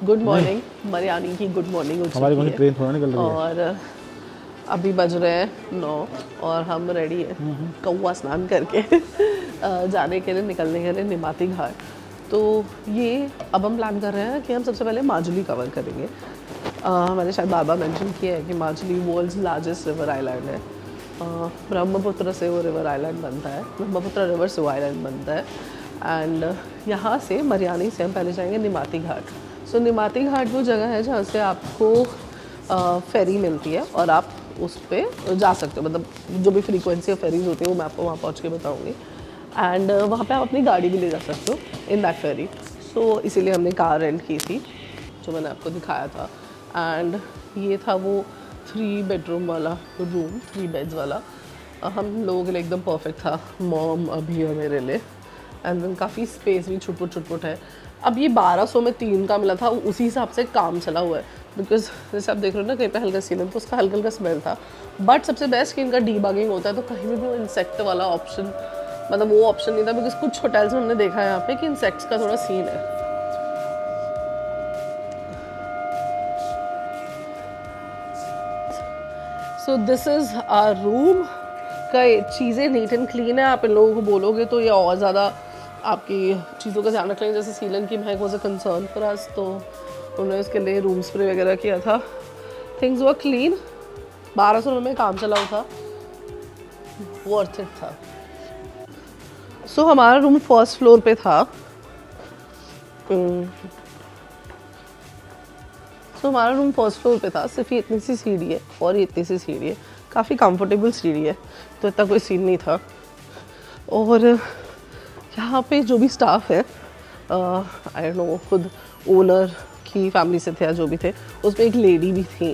Good morning, Mariani की good morning हो हमारी चुकी है ट्रेन थोड़ा निकल रही है। और अभी बज रहे हैं 9 और हम रेडी हैं कौवा स्नान करके जाने के लिए, निकलने के लिए निमाती घाट। तो ये अब हम प्लान कर रहे हैं कि हम सबसे पहले माजुली कवर करेंगे। मैंने शायद बार बार मेंशन किया है कि Majuli world's largest river island है। ब्रह्मपुत्र से वो रिवर आइलैंड बनता है, ब्रह्मपुत्र रिवर से वो आइलैंड बनता है। एंड यहाँ से मरियानी से हम पहले जाएंगे निमाती घाट। सो निमाती घाट वो जगह है जहाँ से आपको फेरी मिलती है और आप उस पर जा सकते हो। मतलब जो भी फ्रीक्वेंसी ऑफ फेरीज होती है वो मैं आपको वहाँ पहुँच के बताऊँगी। एंड वहाँ पे आप अपनी गाड़ी भी ले जा सकते हो इन दैट फेरी। सो इसीलिए हमने कार रेंट की थी जो मैंने आपको दिखाया था। एंड ये था वो 3 बेडरूम वाला रूम, 3 बेड्स वाला। हम लोगों के लिए एकदम परफेक्ट था, मॉम, अभी और मेरे लिए। एंड देन काफ़ी स्पेस भी छुट है। अब ये 1200 में 3 का मिला था, उसी हिसाब से काम चला हुआ है। बिकॉज जैसे आप देख रहे हो ना, कहीं पे हल्का सीलन तो उसका हल्का स्मेल था। बट सबसे बेस्ट कि इनका डीबगिंग होता है, तो कहीं भी वो इंसेक्ट वाला ऑप्शन, मतलब वो ऑप्शन नहीं था। बिकॉज कुछ होटल्स में हमने देखा है यहाँ पे कि इंसेक्ट्स का थोड़ा सीन है। So this is our room. कई चीज़ें नीट एंड क्लीन है। आप इन लोगों को बोलोगे तो ये और ज़्यादा आपकी चीज़ों का ध्यान रख लेंगे। जैसे सीलन की महक was a concern for us, तो उन्होंने उसके लिए रूम स्प्रे वगैरह किया था। Things were clean. 1200 में काम चला हुआ था, वर्थ इट था। सो हमारा रूम फर्स्ट फ्लोर पे था। हमारा रूम फर्स्ट फ्लोर पे था। सिर्फ ये इतनी सी सीढ़ी है और ये इतनी सी सीढ़ी है, काफ़ी कंफर्टेबल सीढ़ी है, तो इतना कोई सीन नहीं था। और यहाँ पे जो भी स्टाफ है, आई डोंट नो, खुद ओनर की फैमिली से थे या जो भी थे, उसमें एक लेडी भी थी।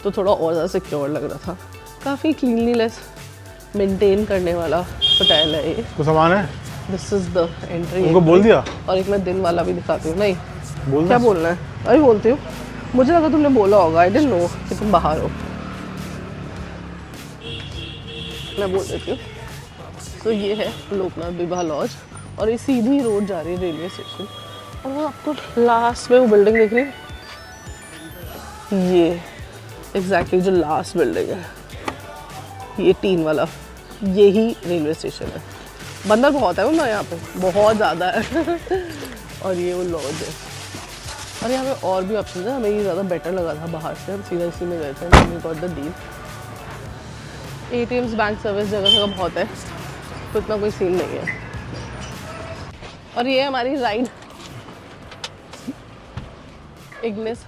तो थोड़ा और ज़्यादा सिक्योर लग रहा था। काफ़ी क्लीनलीनेस मेंटेन करने वाला होटल है ये। कुछ सामान है? This is the entry. उनको बोल दिया? और एक मैं दिन वाला भी दिखाती हूँ। नहीं, बोलना? क्या बोलना है? अभी बोलती हूँ, मुझे लगा तुमने बोला होगा। आई डिडंट नो कि तुम बाहर हो। मैं बोल देती हूँ। तो ये है लोकनाथ बिभा लॉज और ये सीधी रोड जा रही है रेलवे स्टेशन। और वो आपको लास्ट में वो बिल्डिंग दिख रही है, ये एग्जैक्टली जो लास्ट बिल्डिंग है, ये टीन वाला, यही रेलवे स्टेशन है। बंदर बहुत है ना यहाँ पे, बहुत ज़्यादा है। और ये वो लॉज है। और यहाँ पे और भी ऑप्शन है। हमें ये ज़्यादा बेटर लगा था बाहर से, हम सीधा इसी में गए थे। We got the deal. ATMs, bank service जगह बहुत है, तो इतना कोई सीन नहीं है। और ये हमारी राइड इग्निस,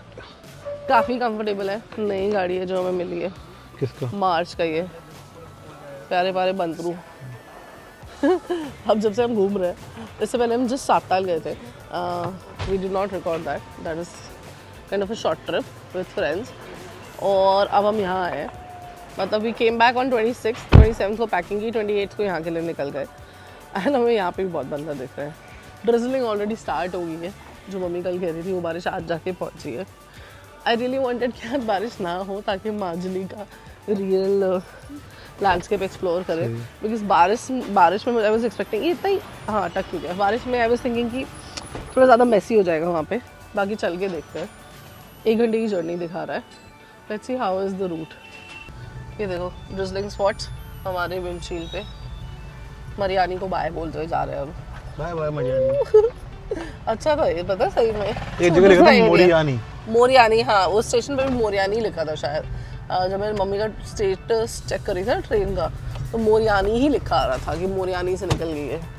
काफ़ी कंफर्टेबल है। नई गाड़ी है जो हमें मिली है। किसका? मार्च का। ये प्यारे प्यारे बंदरू। अब जब से हम घूम रहे हैं, इससे पहले हम जस्ट साप्ताल गए थे। We did not record that is kind of a short trip with friends. और अब हम यहाँ आए। मतलब वी केम बैक ऑन 26, 27 को पैकिंग की, 28 को यहाँ के लिए निकल गए। एंड हमें यहाँ पे भी बहुत बंदर दिख रहे हैं। ड्रिजलिंग ऑलरेडी स्टार्ट हो गई है, जो मम्मी कल कह रही थी वो बारिश आज जाके पहुँची है। आई रियली वांटेड कि आज बारिश ना हो ताकि माजुली का रियल लैंडस्केप एक्सप्लोर करें। बिकॉज बारिश में आई वाज एक्सपेक्टिंग ये इतना ही, हाँ अटक क्यों गया बारिश में। आई वाज थिंकिंग कि थोड़ा ज़्यादा मेसी हो जाएगा वहाँ पे। बाकी चल के देखते हैं। 1 घंटे की जर्नी दिखा रहा है। Let's see how is the route. ये देखो ड्रिजलिंग स्पॉट्स हमारे विंडशील्ड पे। मरियानी को बाय बोलते हुए जा रहे हैं अब। Bye bye Mariani. अच्छा था ये, पता सही में एक जगह लिखा था मोरियानी। मोरियानी, हाँ उस स्टेशन पे भी मोरियानी लिखा था शायद। जब मेरी मम्मी का स्टेटस चेक करी था ट्रेन का, तो मोरियानी ही लिखा आ रहा था कि मोरियानी से निकल गई है।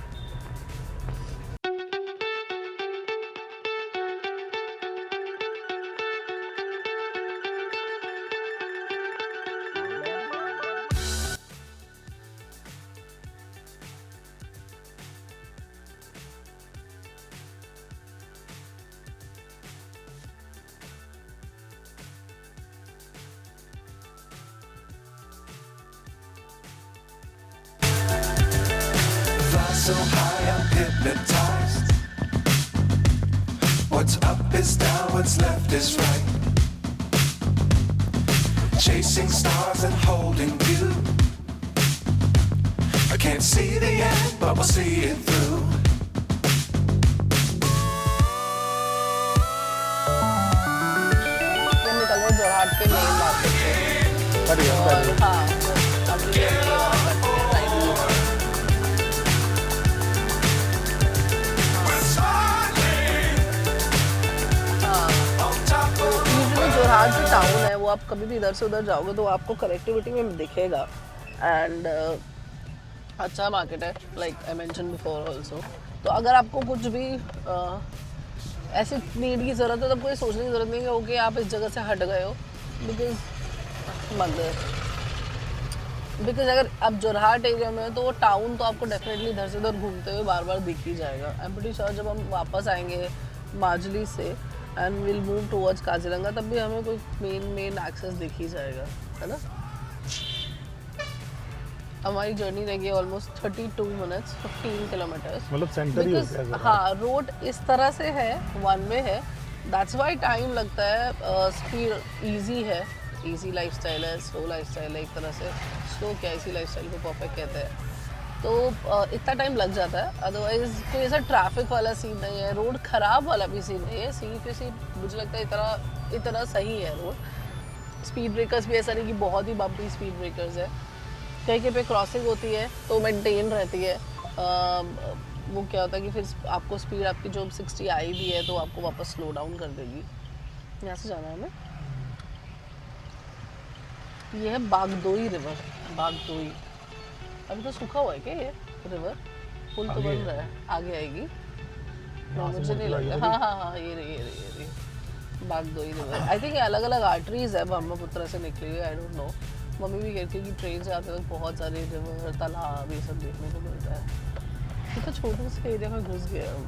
So high I'm hypnotized. What's up is down, what's left is right. Chasing stars and holding you. I can't see the end, but we'll see it through. Cut गया, और कट गया। हाँ अब ये वाला कट गया, right में। हाँ यूजुअली जोरहाट जो टाउन है वो आप कभी भी इधर से उधर जाओगे तो आपको कनेक्टिविटी में दिखेगा एंड अच्छा मार्केट है like I mention before also. तो अगर आपको कुछ भी ऐसी नीड की ज़रूरत है तो कोई सोचने की ज़रूरत नहीं है ओके आप इस जगह से हट गए हो बिकॉज अगर आप जोरहाट एरिया में हो तो वो टाउन तो आपको डेफिनेटली इधर से उधर घूमते हुए बार बार दिख ही जाएगा। आई एम प्रीटी श्योर जब हम वापस आएंगे माजली से and will move towards Kaziranga तब भी हमें कोई मेन एक्सेस दिख ही जाएगा, है ना। हमारी जर्नी रहेगी ऑलमोस्ट 32 मिनट्स 15 किलोमीटर्स मतलब सेंटर ही हो गया ज़रा। हाँ रोड इस तरह से है वन वे है दैट्स वाई टाइम लगता है। स्पीड इजी है, इजी लाइफस्टाइल है, स्लो लाइफस्टाइल है एक तरह से। स्लो क्या इसी लाइफस्टाइल को परफेक्ट कहते हैं। तो इतना टाइम लग जाता है अदरवाइज कोई ऐसा ट्रैफिक वाला सीन नहीं है, रोड ख़राब वाला भी सीन नहीं है। सी मुझे लगता है इतना सही है रोड। स्पीड ब्रेकर्स भी ऐसा नहीं कि बहुत ही बम्पी स्पीड ब्रेकर्स है। कहीं कहीं पे क्रॉसिंग होती है तो मेंटेन रहती है। वो क्या होता है कि फिर आपको स्पीड आपकी जो 60 आई भी है तो आपको वापस स्लो डाउन कर देगी। यहाँ से जाना है हमें। ये है बागदोई रिवर। बागदोई अभी तो सूखा हुआ है क्या ये रिवर? पुल तो बन रहा है, आगे आएगी। मुझे नहीं लगता। हाँ ये रही बागदोई रिवर। आई थिंक ये अलग अलग आर्टरीज है ब्रह्मपुत्र से निकली हुई। I don't know. मम्मी भी कहती है कि ट्रेन से आते वक्त बहुत सारे रिवर तालाब ये सब देखने को मिलता है। ये तो छोटे से एरिया में घुस गया हम।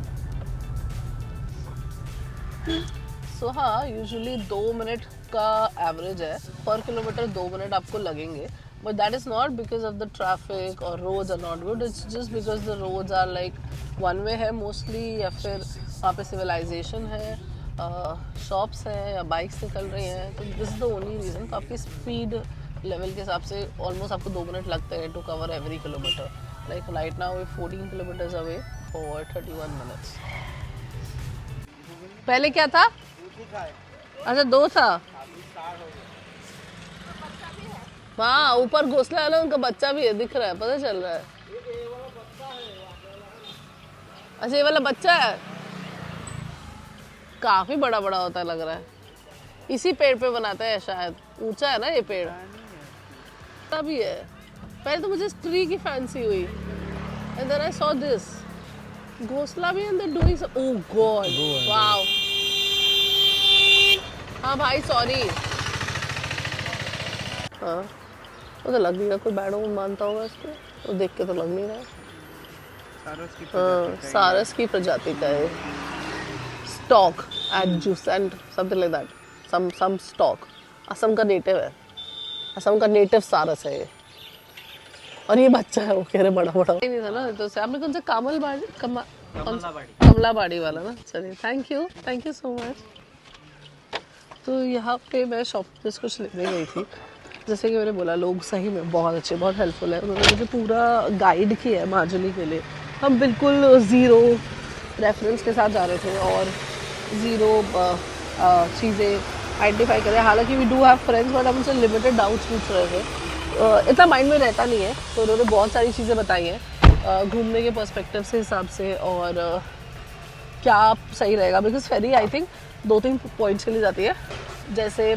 सो हाँ यूजुअली 2 मिनट का एवरेज है पर किलोमीटर। 2 मिनट आपको लगेंगे but that is not because of the traffic और roads are not good. It's just because the roads are like one way है मोस्टली, या फिर वहाँ पे सिविलाइजेशन है, शॉप्स हैं या बाइक्स निकल रही हैं। तो this is the only reason. तो आपकी स्पीड लेवल के हिसाब से ऑलमोस्ट आपको 2 मिनट लगते हैं to cover every kilometre. Like right now we 14 kilometres away for 31 minutes. पहले क्या था? अच्छा 2 था। हाँ ऊपर घोंसला है ना, उनका बच्चा भी है, दिख रहा है, पता चल रहा है। अच्छा ये वाला बच्चा है, काफी बड़ा बड़ा होता है लग रहा है। इसी पेड़ पे बनाते हैं शायद, ऊंचा है ना ये पेड़। तभी है। पहले तो मुझे इस ट्री की फैंसी हुई and then I saw this घोंसला भी अंदर डूइंग। ओह गॉड वाओ। हाँ भाई सॉरी। हाँ वो तो लग नहीं रहा कोई बैडो मानता होगा इसको, तो देख के तो लग नहीं रहा है। हाँ सारस की प्रजाति का है। Stock adjacent something like that, some stock. Assam का नेटिव है, असम का नेटिव सारस है ये। और ये बच्चा है, वो कह रहे बड़ा बड़ा नहीं था ना। तो आपने कौन सा कमलाबाड़ी वाला ना। चलिए थैंक यू सो मच। तो यहाँ पे मैं शॉप पे कुछ लेने गई थी। जैसे कि मैंने बोला लोग सही में बहुत अच्छे, बहुत हेल्पफुल है। उन्होंने मुझे पूरा गाइड किया है माजुली के लिए। हम बिल्कुल ज़ीरो रेफरेंस के साथ जा रहे थे और ज़ीरो चीज़ें आइडेंटिफाई करें। हालांकि we do have friends but हम उनसे लिमिटेड डाउट्स पूछ रहे थे। इतना माइंड में रहता नहीं है, तो उन्होंने बहुत सारी चीज़ें बताई हैं घूमने के पर्सपेक्टिव से हिसाब से और क्या सही रहेगा। Because ferry I think 2-3 points के लिए जाती है। जैसे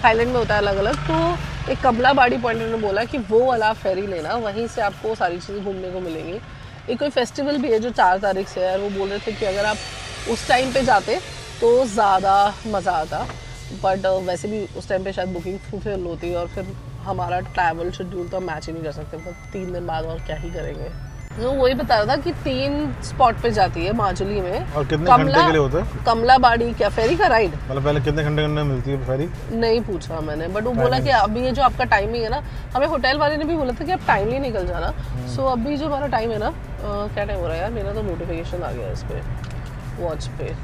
थाईलैंड में होता है अलग अलग, तो एक कमलाबाड़ी पॉइंट उन्होंने बोला कि वो वाला फेरी लेना, वहीं से आपको सारी चीज़ें घूमने को मिलेंगी। एक कोई फेस्टिवल भी है जो 4 तारीख से है और वो बोल रहे थे कि अगर आप उस टाइम पे जाते तो ज़्यादा मज़ा आता। बट वैसे भी उस टाइम पे शायद बुकिंग फुल होती है और फिर हमारा ट्रैवल शेड्यूल तो हम मैच ही नहीं कर सकते। मतलब 3 दिन बाद और क्या ही करेंगे। तो वही बता रहा था कि 3 स्पॉट पे जाती है माजुली में। और कितने घंटे के लिए होता है? कमलाबाड़ी क्या फेरी का राइड? मतलब पहले कितने घंटे में मिलती है फेरी? नहीं पूछा मैंने, बट वो बोला कि अभी ये जो आपका टाइमिंग है ना, हमें होटल वाले ने भी बोला था कि आप टाइमली निकल जाना। सो अभी जो हमारा टाइम है ना, क्या टाइम हो रहा है यार, मेरा तो नोटिफिकेशन आ गया इस पे वॉच पे।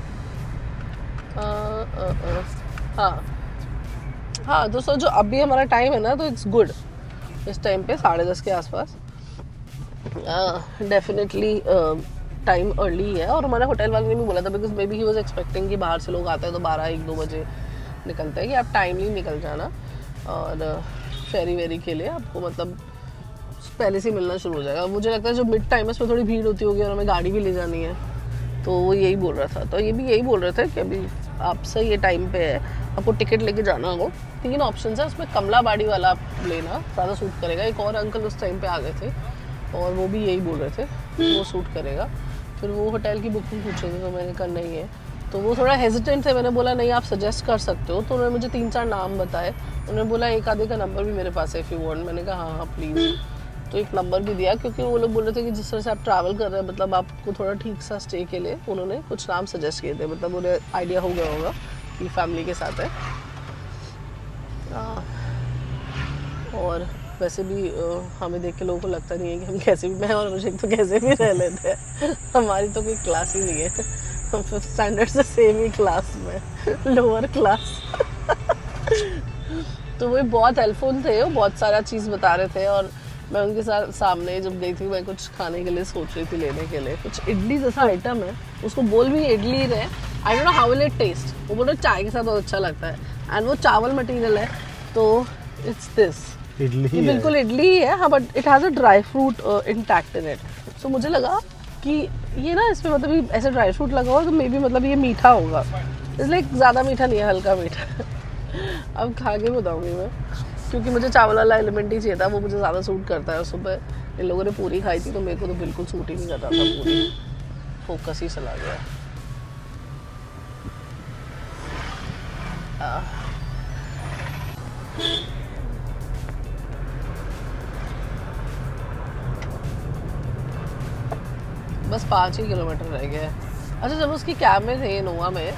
हाँ दोस्तों जो अभी हमारा टाइम है ना, तो इट्स गुड। इस टाइम पे 10:30 के आसपास डेफिनेटली टाइम अर्ली है। और हमारे होटल वाले ने भी बोला था because may be he was expecting कि बाहर से लोग आते हैं तो 12-1-2 बजे निकलते हैं, कि आप टाइमली निकल जाना। और फेरी वेरी के लिए आपको मतलब पहले से ही मिलना शुरू हो जाएगा। मुझे लगता है जो मिड टाइम है उसमें थोड़ी भीड़ होती होगी और हमें गाड़ी भी ले जानी है, तो वो यही बोल रहा था। तो ये भी यही बोल रहे थे कि अभी आपसे ये टाइम पे है, आपको टिकट लेके जाना हो। 3 ऑप्शन है उसमें, कमलाबाड़ी वाला आप लेना, ज़्यादा सूट करेगा। एक और अंकल उस टाइम पे आ गए थे और वो भी यही बोल रहे थे वो सूट करेगा। फिर वो होटल की बुकिंग पूछ रहे थे तो मैंने कहा नहीं है, तो वो थोड़ा हेजिटेंट थे। मैंने बोला नहीं आप सजेस्ट कर सकते हो, तो उन्होंने मुझे 3-4 नाम बताए। उन्होंने बोला एक आधे का नंबर भी मेरे पास है इफ़ यू वांट। मैंने कहा हाँ प्लीज़, तो एक नंबर भी दिया क्योंकि वो लोग बोल रहे थे कि जिस तरह से आप ट्रैवल कर रहे हैं मतलब आपको थोड़ा ठीक सा स्टे के लिए उन्होंने कुछ नाम सजेस्ट किए थे, मतलब उन्हें आइडिया हो गया होगा कि फैमिली के साथ है। और वैसे भी हमें देख के लोगों को लगता नहीं है कि हम कैसे भी, मैं और अभिषेक तो कैसे भी रह लेते हैं, हमारी तो कोई क्लास ही नहीं है, हम 5th स्टैंडर्ड से सेम ही क्लास में, लोअर क्लास। तो वो बहुत हेल्पफुल थे, वो बहुत सारा चीज़ बता रहे थे। और मैं उनके साथ सामने जब गई थी मैं कुछ खाने के लिए सोच रही थी लेने के लिए, कुछ इडली जैसा आइटम है, उसको बोल भी इडली रहे, I don't know how will it taste. वो बोल रहे चाय के साथ बहुत अच्छा लगता है, एंड वो चावल मटेरियल है, तो इट्स दिस इडली ये बिल्कुल इडली ही है हाँ, but it has a dry fruit intact in it. So मुझे लगा कि ये ना इसमें मतलब ये ऐसे ड्राई फ्रूट लगा हुआ तो मे बी मतलब ये मीठा होगा, इसलिए ज़्यादा मीठा नहीं है, हल्का मीठा। अब खा के बताऊँगी मैं, क्योंकि मुझे चावल वाला एलिमेंट ही चाहिए था, वो मुझे ज़्यादा सूट करता है। सुबह इन लोगों ने पूरी खाई थी तो मेरे को तो बिल्कुल सूट ही नहीं करता था, पूरी फोकस ही चला गया। बस 5 ही किलोमीटर रह गया है। अच्छा जब उसकी कैब में थे इनोवा में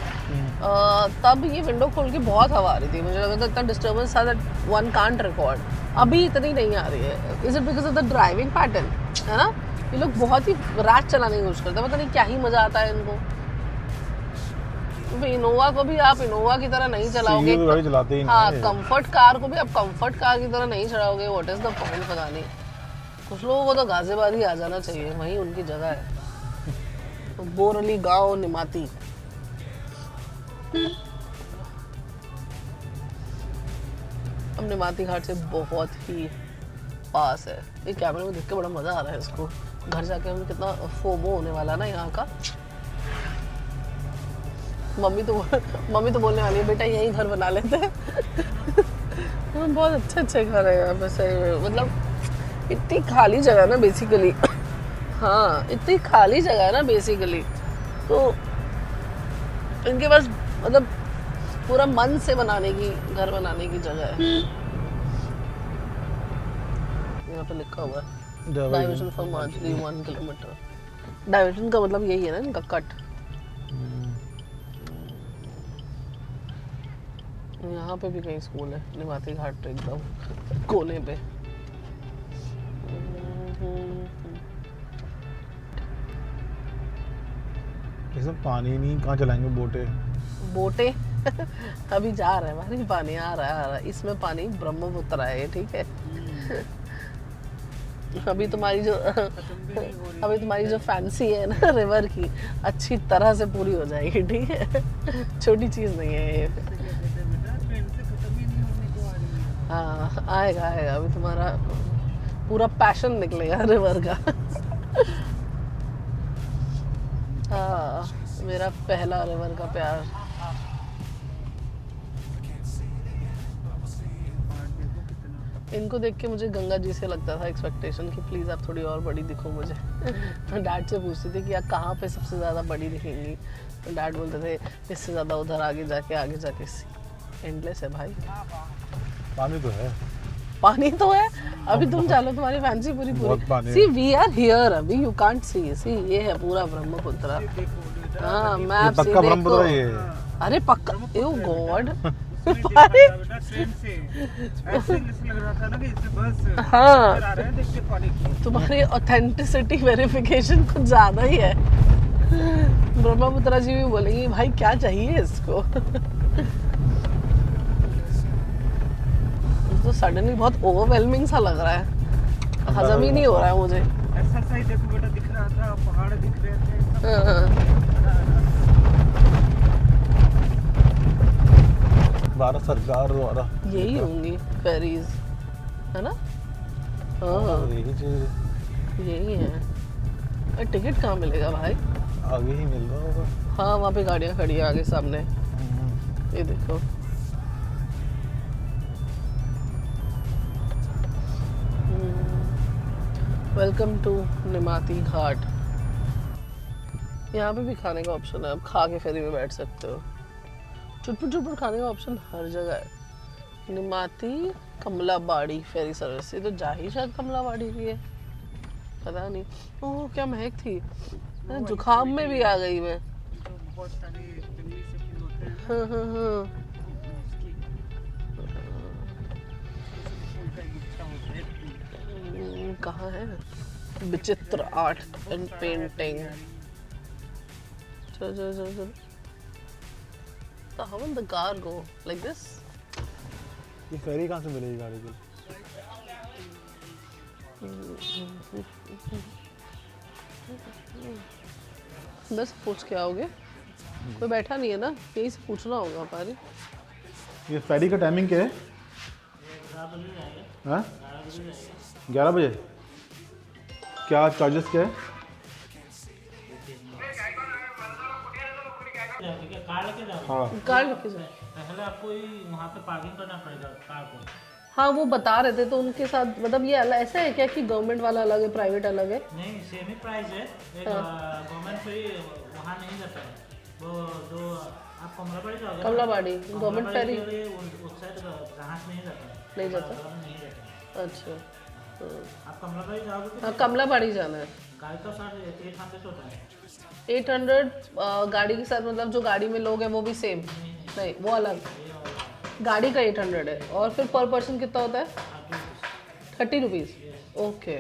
तब ये विंडो खोल के बहुत हवा आ रही थी, मुझे लगा था इतना डिस्टर्बेंस था दैट वन कांट रिकॉर्ड। अभी इतनी नहीं आ रही है, is it because of the driving pattern, है ना? ये लोग बहुत ही रैश चलाने की कोशिश करते हैं, पता नहीं क्या ही मजा आता है इनको। तो इनोवा को भी आप इनोवा की तरह नहीं चलाओगे, तो गाड़ी चलाते ही नहीं हाँ है। कंफर्ट कार को भी आप कंफर्ट कार की तरह नहीं चलाओगे, व्हाट इज द पॉइंट पता नहीं। कुछ लोगों को तो गाजियाबाद ही आ जाना चाहिए, वहीं उनकी जगह है। तो बोरली गांव निमाती, अब निमाती घाट से बहुत ही पास है। ये कैमरे में देख के बड़ा मजा आ रहा है इसको, घर जाके हमें कितना फोमो होने वाला ना यहाँ का। मम्मी तो बोलने वाली है बेटा यही घर बना लेते हैं। बहुत अच्छे घर है यहाँ पे सही में, मतलब इतनी खाली जगह है ना बेसिकली। हाँ इतनी खाली जगह है ना बेसिकली, तो इनके पास मतलब पूरा मन से बनाने की, घर बनाने की जगह है। यहाँ पे लिखा हुआ है diversion for Marjorie 1 kilometre. Diversion का मतलब यही है ना इनका कट। यहाँ पे भी कहीं स्कूल है, निमाती घाट एकदम कोने पे। इसमें पानी नहीं, कहाँ चलाएंगे बोटे अभी जा रहे हैं भाई, पानी आ रहा है। इसमें पानी ब्रह्मपुत्र है, ठीक है। अभी तुम्हारी जो फैंसी है ना रिवर की, अच्छी तरह से पूरी हो जाएगी, ठीक है। छोटी चीज नहीं है ये। हाँ आएगा अभी तुम्हारा पूरा पैशन निकलेगा रिवर का। हाँ मेरा पहला रिवर का प्यार। इनको देख के मुझे गंगा जी से लगता था एक्सपेक्टेशन कि प्लीज़ आप थोड़ी और बड़ी दिखो मुझे। मैं डैड से पूछती थी कि आप कहाँ पे सबसे ज़्यादा बड़ी दिखेंगी, तो डैड बोलते थे इससे ज़्यादा उधर आगे जाके एंडलेस है भाई। पानी तो है अभी तुम चालो, तुम्हारी फैंसी पूरी। सी वी आर हियर अभी, यू कांट सी, सी ये है पूरा ब्रह्मपुत्र। हाँ मैप से देखो, अरे पक्का, ओ गॉड। हाँ तुम्हारी ऑथेंटिसिटी वेरिफिकेशन कुछ ज्यादा ही है। ब्रह्मपुत्र जी भी बोलेंगी भाई क्या चाहिए इसको। तो सडनली बहुत ओवरवेलमिंग सा लग रहा है, हजम ही नहीं हो रहा है मुझे। ऐसा सही देखो बेटा, दिख रहा था पहाड़ दिख रहे थे। भारत सरकार द्वारा यही होंगी फेरीज। है ना? हाँ यही चीज यही है। और टिकट कहाँ मिलेगा भाई? आगे ही मिल रहा होगा। हाँ वहाँ पे गाड़ियाँ खड़ी है आगे सामने, ये देखो। वेलकम टू निमाती घाट। यहाँ पे भी खाने का ऑप्शन है, आप खा के फेरी में बैठ सकते हो। चुटपुट चुटपुट खाने का ऑप्शन हर जगह है। निमाती कमलाबाड़ी फेरी सर्विस, ये तो जा ही शायद कमलाबाड़ी की है, पता नहीं। ओह क्या महक थी, जुकाम में भी आ गई मैं। तो बहुत सारे जंगली से फूल होते हैं हाँ हाँ हाँ। उसकी फूल का गुच्छा होता है। कहाँ है? विचित्र आर्ट एंड पेंटिंग। चल चल चल चल। So how will the car go? Like this? ये फेरी कहाँ से मिलेगी गाड़ी के लिए? बस पूछ के आओगे? कोई बैठा नहीं है ना, यही से पूछना होगा हमारे। ये फेरी का टाइमिंग क्या है? हाँ 11 बजे। क्या चार्जेस क्या है? कार लेके जाओ। हाँ कार लेके जाओ। पहले आपको ही वहाँ पे पार्किंग करना पड़ेगा कार को। हाँ वो बता रहे थे, तो उनके साथ मतलब ये अलग ऐसा है क्या कि गवर्नमेंट वाला अलग है, प्राइवेट अलग है? नहीं सेम ही प्राइस है। गवर्नमेंट पे वहाँ नहीं जाता है वो, जो आप कमलाबाड़ी जाओगे। कमलाबाड़ी गवर्नमेंट फेरी उस साइड जहाज नहीं जाता है। नहीं जाता? नहीं जाता। अच्छा आप कमलाबाड़ी जाओगे हाँ कमलाबाड़ी जाना है। गाड़ी का साथ 800 होता है। 800 गाड़ी के साथ, मतलब जो गाड़ी में लोग हैं वो भी सेम? नहीं वो अलग, गाड़ी का 800 है। और फिर पर पर्सन कितना होता है? 30 रुपीज़। ओके,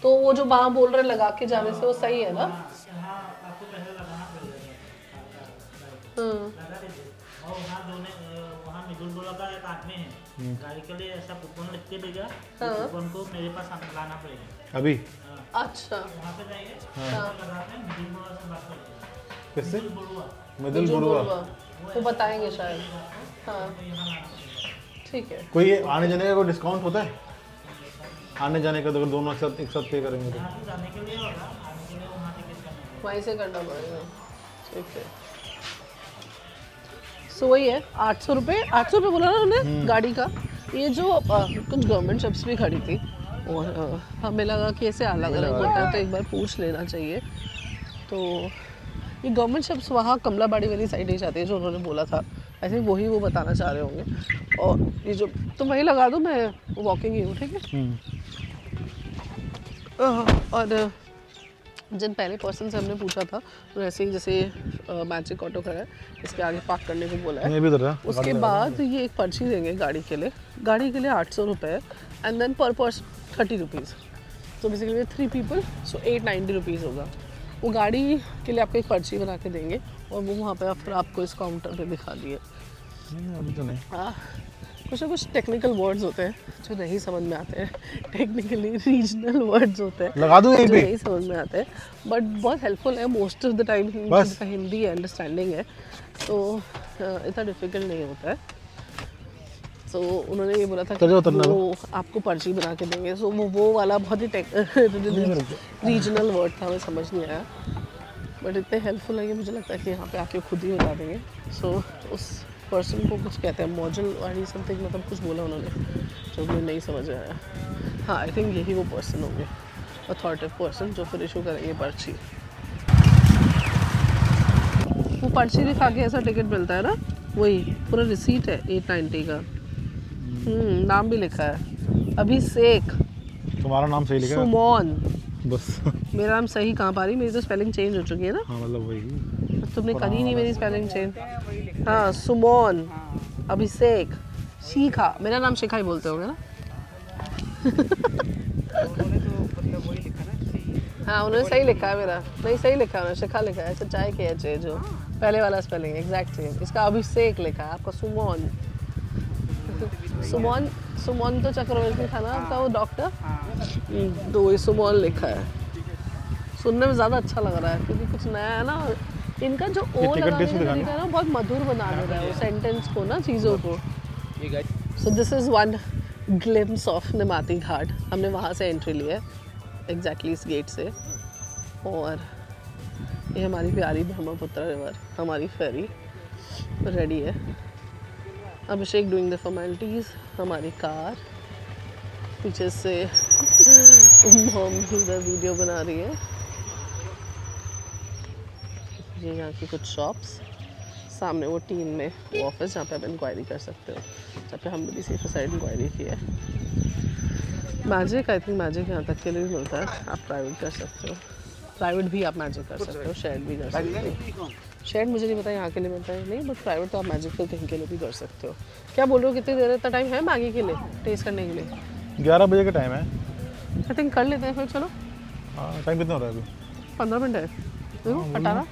तो वो जो वहाँ बोल रहे लगा के जाने से वो सही है ना? हाँ आपको पहले लगाना पड़ेगा। लगा दीजिए। और वहाँ मिडुल बोला का एक आदमी है गाड़ी के लिए, ऐसा कूपन लिख के देगा। कूपन को मेरे पास लाना पड़ेगा अभी। अच्छा वहाँ पे जाइए, लगाते हैं मिडुल बोला से बात करिए। किससे? बड़ुआ मिडिल बुरुआ। वो बताएंगे शायद। हाँ ठीक है। कोई आने जाने का कोई डिस्काउंट होता है? आने जाने का तो अगर दोनों एक साथ पे करेंगे तो यहाँ पे जाने के लिए होगा, आने के लिए वहाँ टिकट करना है। वहीं से करना पड़ेगा। ठीक है। सो वही है 800 रुपये। 800 रुपये बोला ना उन्होंने गाड़ी का। ये जो कुछ गवर्नमेंट शिप्स भी खड़ी थी और हमें लगा कि ऐसे अलग अलग होता है, तो एक बार पूछ लेना चाहिए। तो ये गवर्नमेंट शिप्स वहाँ कमलाबाड़ी वाली साइड ही जाती है जो उन्होंने बोला था। आई थिंक वही वो बताना चाह रहे होंगे। और ये जो तुम वहीं लगा दो, मैं वॉकिंग ही हूँ, ठीक है? और जिन पहले पर्सन से हमने पूछा था तो ऐसे ही जैसे मैजिक ऑटो खड़ा है, इसके आगे पार्क करने को बोला है। ये भी इधर है। उसके बाद ये एक पर्ची देंगे गाड़ी के लिए। गाड़ी के लिए 800 रुपये एंड देन पर पर्सन 30 रुपीज़। तो बेसिकली 3 पीपल, सो 890 रुपीज़ होगा। वो गाड़ी के लिए आपको एक पर्ची बना के देंगे और वो वहाँ पे फिर आपको इस काउंटर पे दिखा दिए। अभी तो नहीं। कुछ ना कुछ टेक्निकल वर्ड्स होते हैं जो नहीं समझ में आते हैं, टेक्निकली रीजनल वर्ड्स होते हैं लगा दूँ यहीं जो पे? नहीं समझ में आते हैं, बट बहुत हेल्पफुल है मोस्ट ऑफ द टाइम। जिनका हिंदी अंडरस्टैंडिंग है तो इतना डिफिकल्ट नहीं होता है। सो उन्होंने ये बोला था कि वो आपको पर्ची बना के देंगे। सो वो वाला बहुत ही रीजनल वर्ड था, हमें समझ नहीं आया, बट इतने हेल्पफुल है कि मुझे लगता है कि यहाँ पे आके खुद ही बता देंगे। सो उस पर्सन को कुछ कहते हैं मॉडल वाली समथिंग, मतलब कुछ बोला उन्होंने जो मुझे नहीं समझ आया। हाँ आई थिंक यही वो पर्सन होंगे, अथॉरिटिव पर्सन जो फिर इशू करेंगे पर्ची। वो पर्ची दिखा के ऐसा टिकट मिलता है ना, वही पूरा रिसीट है 890 का। नाम भी लिखा है अभिषेक। तुम्हारा नाम सही लिखा है? सुमन। बस मेरा नाम सही कहाँ पा रही, मेरी तो स्पेलिंग चेंज हो चुकी है ना। हाँ मतलब वही। तुमने करी नहीं मेरी स्पेलिंग चेंज। हाँ सुमन अभिषेक शिखा, मेरा नाम शिखा ही बोलते होंगे ना। उन्होंने तो मतलब वही लिखा ना सही। हाँ उन्होंने सही लिखा है, मेरा नहीं सही लिखा है, उन्होंने शिखा लिखा है, चाय के एच जो पहले वाला स्पेलिंग एग्जैक्ट सेम। इसका अभिषेक लिखा है, आपका सुमन। सुमन तो चक्रवर्ती था ना आपका वो डॉक्टर, तो ये सुमन लिखा है। सुनने में ज़्यादा अच्छा लग रहा है क्योंकि कुछ नया है ना। इनका जो ओ लगाने का तरीका है ना बहुत मधुर बना दे रहा है वो सेंटेंस को ना, चीज़ों को। So this is one glimpse of Nimati Ghat. हमने वहाँ से एंट्री ली है एग्जैक्टली इस गेट से। और ये हमारी प्यारी ब्रह्मपुत्र रिवर, हमारी फेरी रेडी है। अभिषेक डूइंग द फॉर्मेलिटीज़, हमारी कार पीछे से मॉम इधर वीडियो बना रही है। ये यहाँ की कुछ शॉप्स, सामने वो टीन में वो ऑफिस जहाँ पे आप इंक्वायरी कर सकते हो, जहाँ पे हमने भी सेफ साइड इंक्वायरी की है। मैजिक, आई थिंक मैजिक यहाँ तक के लिए भी मिलता है, आप प्राइवेट कर सकते हो। प्राइवेट भी आप मैजिक कर सकते हो, शेयर्ड भी कर सकते हो। शेयर्ड मुझे नहीं पता यहाँ के लिए मिलता है नहीं, बट प्राइवेट तो आप मैजिक तो कहीं के लिए भी कर सकते हो। क्या बोल रहे हो, कितनी देर इतना टाइम है मैगी के लिए टेस्ट करने के लिए? 11 बजे का टाइम है। आई थिंक कर लेते हैं फिर, चलो। हाँ, टाइम कितना हो रहा है अभी? 15 मिनट है। देखो 18।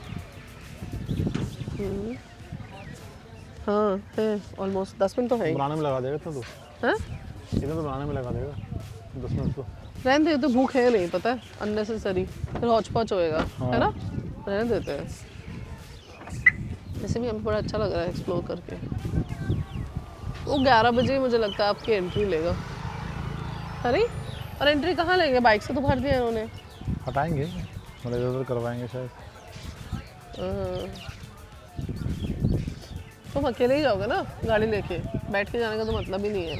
हाँ है ऑलमोस्ट 10 मिनट तो है ही। बनाने में लगा देगा इतना तो, हैं? इतना तो बनाने में लगा देगा 10 मिनट तो। रहने देते, तो भूख है नहीं, पता है, अननेसेसरी फिर हौच पौच होएगा। हाँ। है ना, रहने देते हैं। वैसे भी हमें बड़ा अच्छा लग रहा है एक्सप्लोर करके। वो 11 बजे मुझे लगता है आपकी एंट्री लेगा। अरे और एंट्री कहाँ लेंगे, बाइक से तो भर दिया इन्होंने। हटाएंगे, मतलब इधर उधर करवाएंगे शायद। तुम अकेले ही जाओगे ना गाड़ी लेके, बैठ के जाने का तो मतलब ही नहीं है।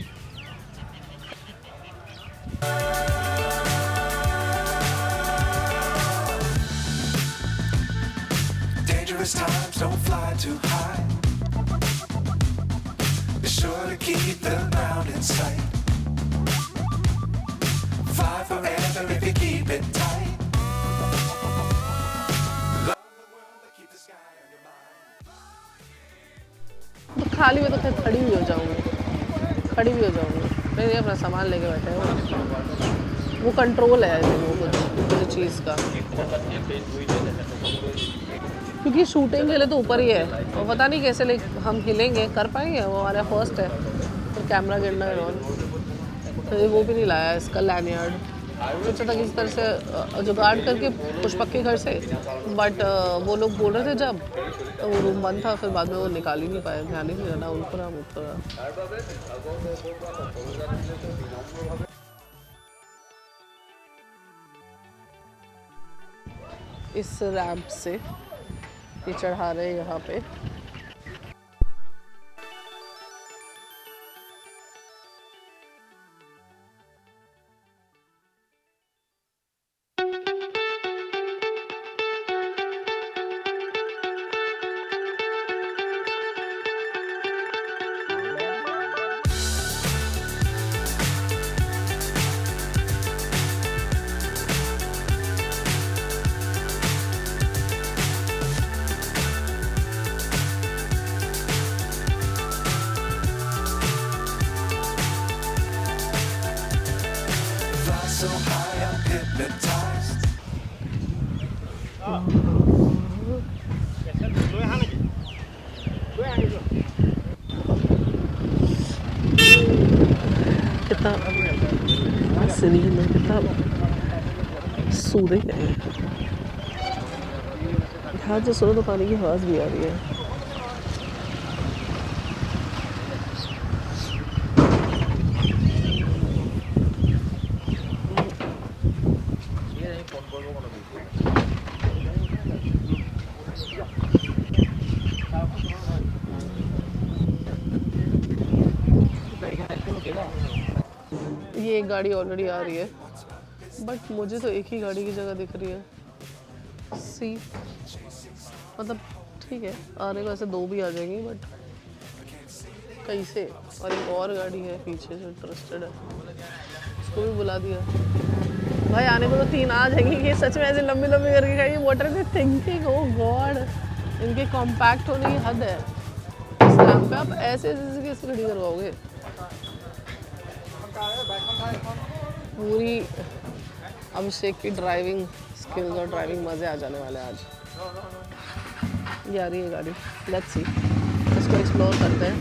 Dangerous times, don't fly too high. Be sure to keep the ground in sight. Fly forever if you keep it tight. Love the world, but keep the sky on your mind. तो खाली में तो खैर खड़ी भी हो जाऊंगी, खड़ी भी हो जाऊंगी। नहीं अपना सामान लेके बैठे हैं, वो कंट्रोल है वो कुछ चीज़ का, क्योंकि शूटिंग के लिए तो ऊपर ही है और पता नहीं कैसे हम हिलेंगे, कर पाएंगे, वो हमारा फर्स्ट है। तो कैमरा गिरना है और तो वो भी नहीं लाया इसका लैनियार्ड। सोचा था किसी तरह से जुगाड़ करके पुष्पक के घर से, बट वो लोग बोल रहे थे जब तो वो रूम बंद था, फिर बाद में वो निकाल ही नहीं पाए, ध्यान ही नहीं रहना उनको ना मुझको। इस रैंप से ये चढ़ा रहे हैं यहाँ पे। Fly so high, I'm hypnotized. कितना सीरीन में कितना सूदिंग है। यहाँ जो सुनो तो पानी की आवाज़ भी आ रही है। ये एक गाड़ी ऑलरेडी आ रही है, बट मुझे तो एक ही गाड़ी की जगह दिख रही है। सी मतलब ठीक है, आने को ऐसे दो भी आ जाएंगी, बट कैसे। और एक और गाड़ी है पीछे जो इंटरेस्टेड है, उसको भी बुला दिया। भाई आने को तो 3 आ जाएंगी, ये सच में ऐसे लंबी लंबी करके खाएंगे। What are they thinking, oh God, इनके कॉम्पैक्ट होने की हद है। इस रैंप पे आप ऐसे ऐसे कैसे खड़ी करवाओगे? पूरी अभिषेक की ड्राइविंग स्किल्स और ड्राइविंग मज़े आ जाने वाले हैं आज। ये आ रही है गाड़ी, लेट्स सी, इसको एक्सप्लोर करते हैं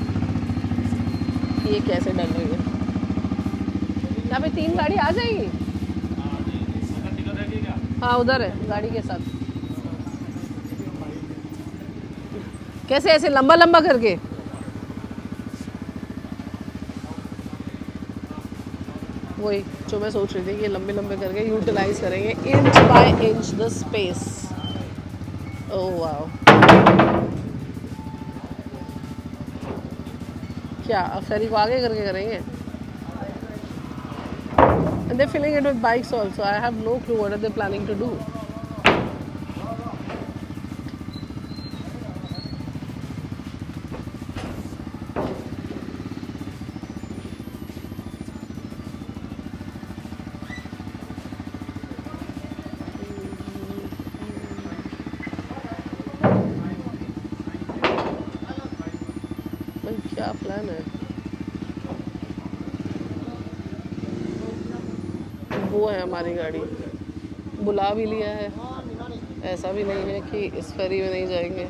कि ये कैसे डल रही है। यहाँ पे 3 गाड़ी आ जाएगी। हाँ उधर है गाड़ी के साथ। कैसे ऐसे लंबा लंबा करके? वही जो मैं सोच रही थी कि लंबे लंबे करके यूटिलाइज करेंगे inch by inch the space. Oh wow, क्या अब फेरी को आगे करके करेंगे? And they're filling it with bikes also. I have no clue what are they planning to do. भाई क्या प्लान है? वो है हमारी गाड़ी, बुला भी लिया है, ऐसा भी नहीं है कि इस फेरी में नहीं जाएंगे।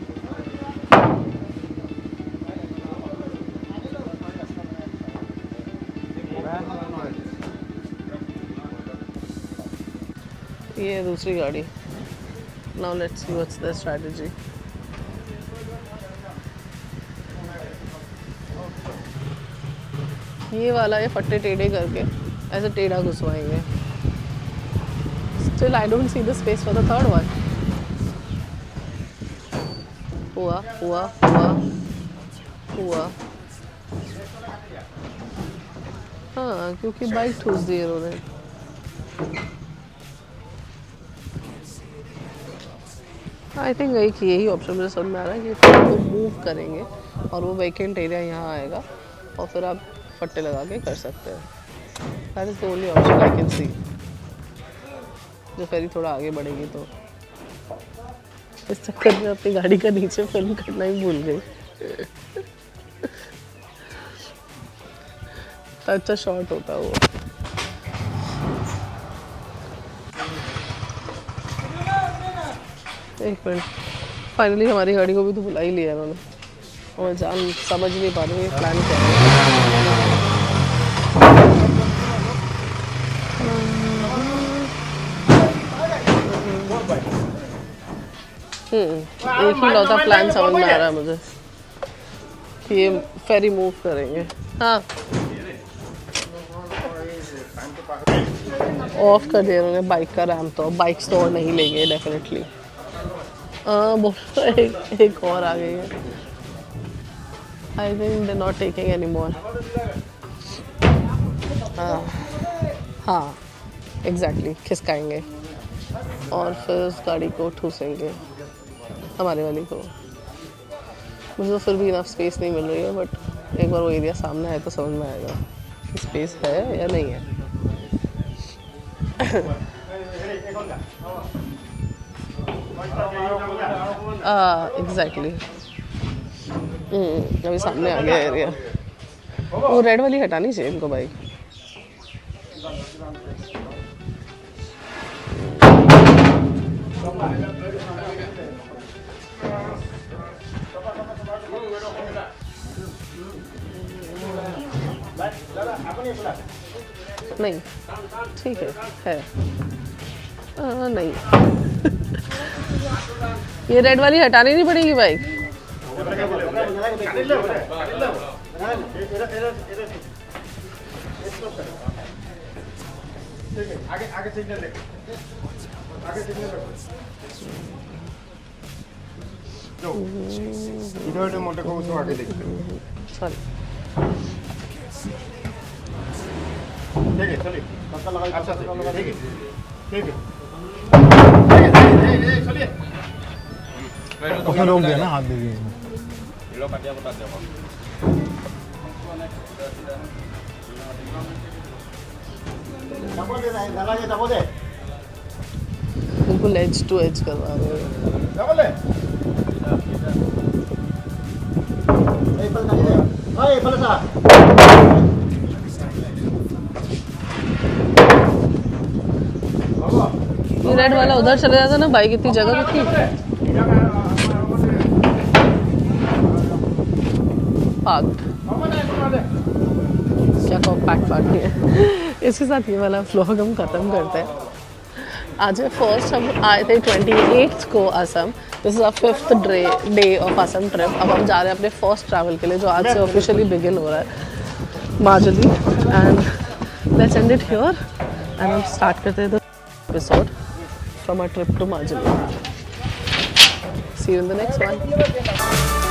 ये है दूसरी गाड़ी। Now let's see what's the strategy. ये वाला ये फट्टे टेढ़े करके ऐसे टेढ़ा घुसवाएंगे। Still, I don't see the space for the third one. हुआ हुआ हुआ हुआ। हाँ, क्योंकि बाइक ठूस दी है उन्होंने। आई थिंक यही ऑप्शन मुझे समझ में आ रहा है कि फिर वो मूव करेंगे और वो वैकेंट एरिया यहाँ आएगा और फिर आप फट्टे लगा के कर सकते हैं। That is the only option I can see. जो फेरी थोड़ा आगे बढ़ेगी तो इस चक्कर में अपनी गाड़ी का नीचे फिल्म करना ही भूल गई। अच्छा शॉट होता वो। एक मिनट, फाइनली हमारी गाड़ी को भी तो बुला ही लिया उन्होंने और जान समझ नहीं पा रही है प्लान क्या है। एक ही लौता प्लान समझ में आ रहा है मुझे कि ये फेरी मूव करेंगे। हाँ, ऑफ कर दिया उन्होंने बाइक का रैम्प, तो बाइक्स तो और नहीं लेंगे डेफिनेटली। बोल एक और आ गई है। I think they not taking any more. हाँ एग्जैक्टली, खिसकाएंगे और फिर उस गाड़ी को ठूसेंगे, हमारे वाली को। मुझे तो फिर भी इनफ स्पेस नहीं मिल रही है, बट एक बार वो एरिया सामने आए तो समझ में आएगा कि स्पेस है या नहीं है। एग्जैक्टली, अभी सामने आ गया एरिया। वो रेड वाली हटानी चाहिए इनको बाइक। नहीं ठीक है नहीं ये रेड वाली हटानी नहीं पड़ेगी बाइक। इधर मोटे को उसको आगे देखते सॉरी। ठीक है चलिए पक्का लगा। अच्छा ठीक है ठीक है चलिए। उसने रोक दिया ना, हाथ दे दिया इसमें। बिल्कुल एज टू एज करवा रहे हैं। ये रेड वाला उधर चले जाता ना, बाइक इतनी जगह कितनी। क्या कॉम्पैक्ट पार्टी है। इसके साथ ये वाला व्लॉग हम ख़त्म करते हैं। आज फर्स्ट हम आए थे 28 को Assam. This is our 5th day of Assam trip. अब हम जा रहे हैं अपने फर्स्ट ट्रैवल के लिए, जो आज से ऑफिशियली बिगिन हो रहा है, Majuli. And let's end it here and हम स्टार्ट करते हैं the episode from our trip to Majuli. See you in the next one.